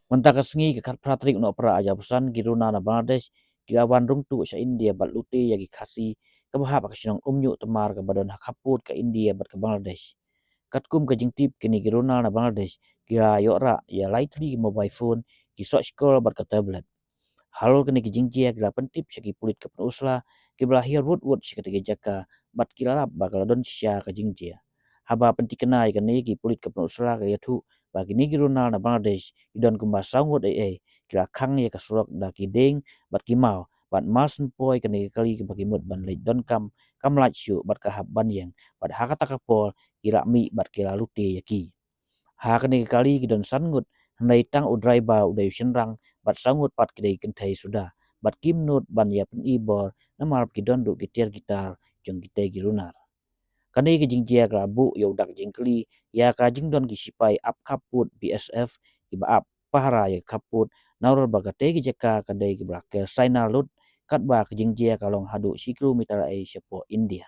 Mentaka sengi ke kat pratrik no pra aja pesan giruna na Bangladesh gilawan rung tu sa India bat lute yagi khasi ke bahap ke sinong temar ke badan hakaput ke India bat ke Bangladesh. Katkum ke jingtip kini giruna na Bangladesh gira yora ya lightly mobile phone ki sok scroll bat ke tablet. Halo kini ki jingjia gira pentip segi pulit ke penusla ki belahir wud si kete jaka bat kilalap bakal don sya ke jingjia. Haba penti kenai kini ki pulit ke penusla ke yatu bagi ni giruna na Bangladesh idon kumba sangut kira kang ya kasurok da ki ding bat ki mau bat mas poi kini kali ki bagi mut ban lej don kam laj syu bat kahap ban yang bat hakata kapol kira mi bat kira lute ya ki. Hakani kali kidon sangut handai tang udrai ba udai shenrang bat sangut pat kidai kentai sudah bat kimnut ban ya pen ibor namal kidon du gitar gitar jong gitai girunar kani ki jingjia grabu ya udak jingkli ya ka jingdon ki sipai ap kaput BSF ki ba ap pahara ya kaput naurol bagate ki jeka kadai ki brakel saina lut kat ba ki jingjia kalong hadu 1 kilometer ai sepo India.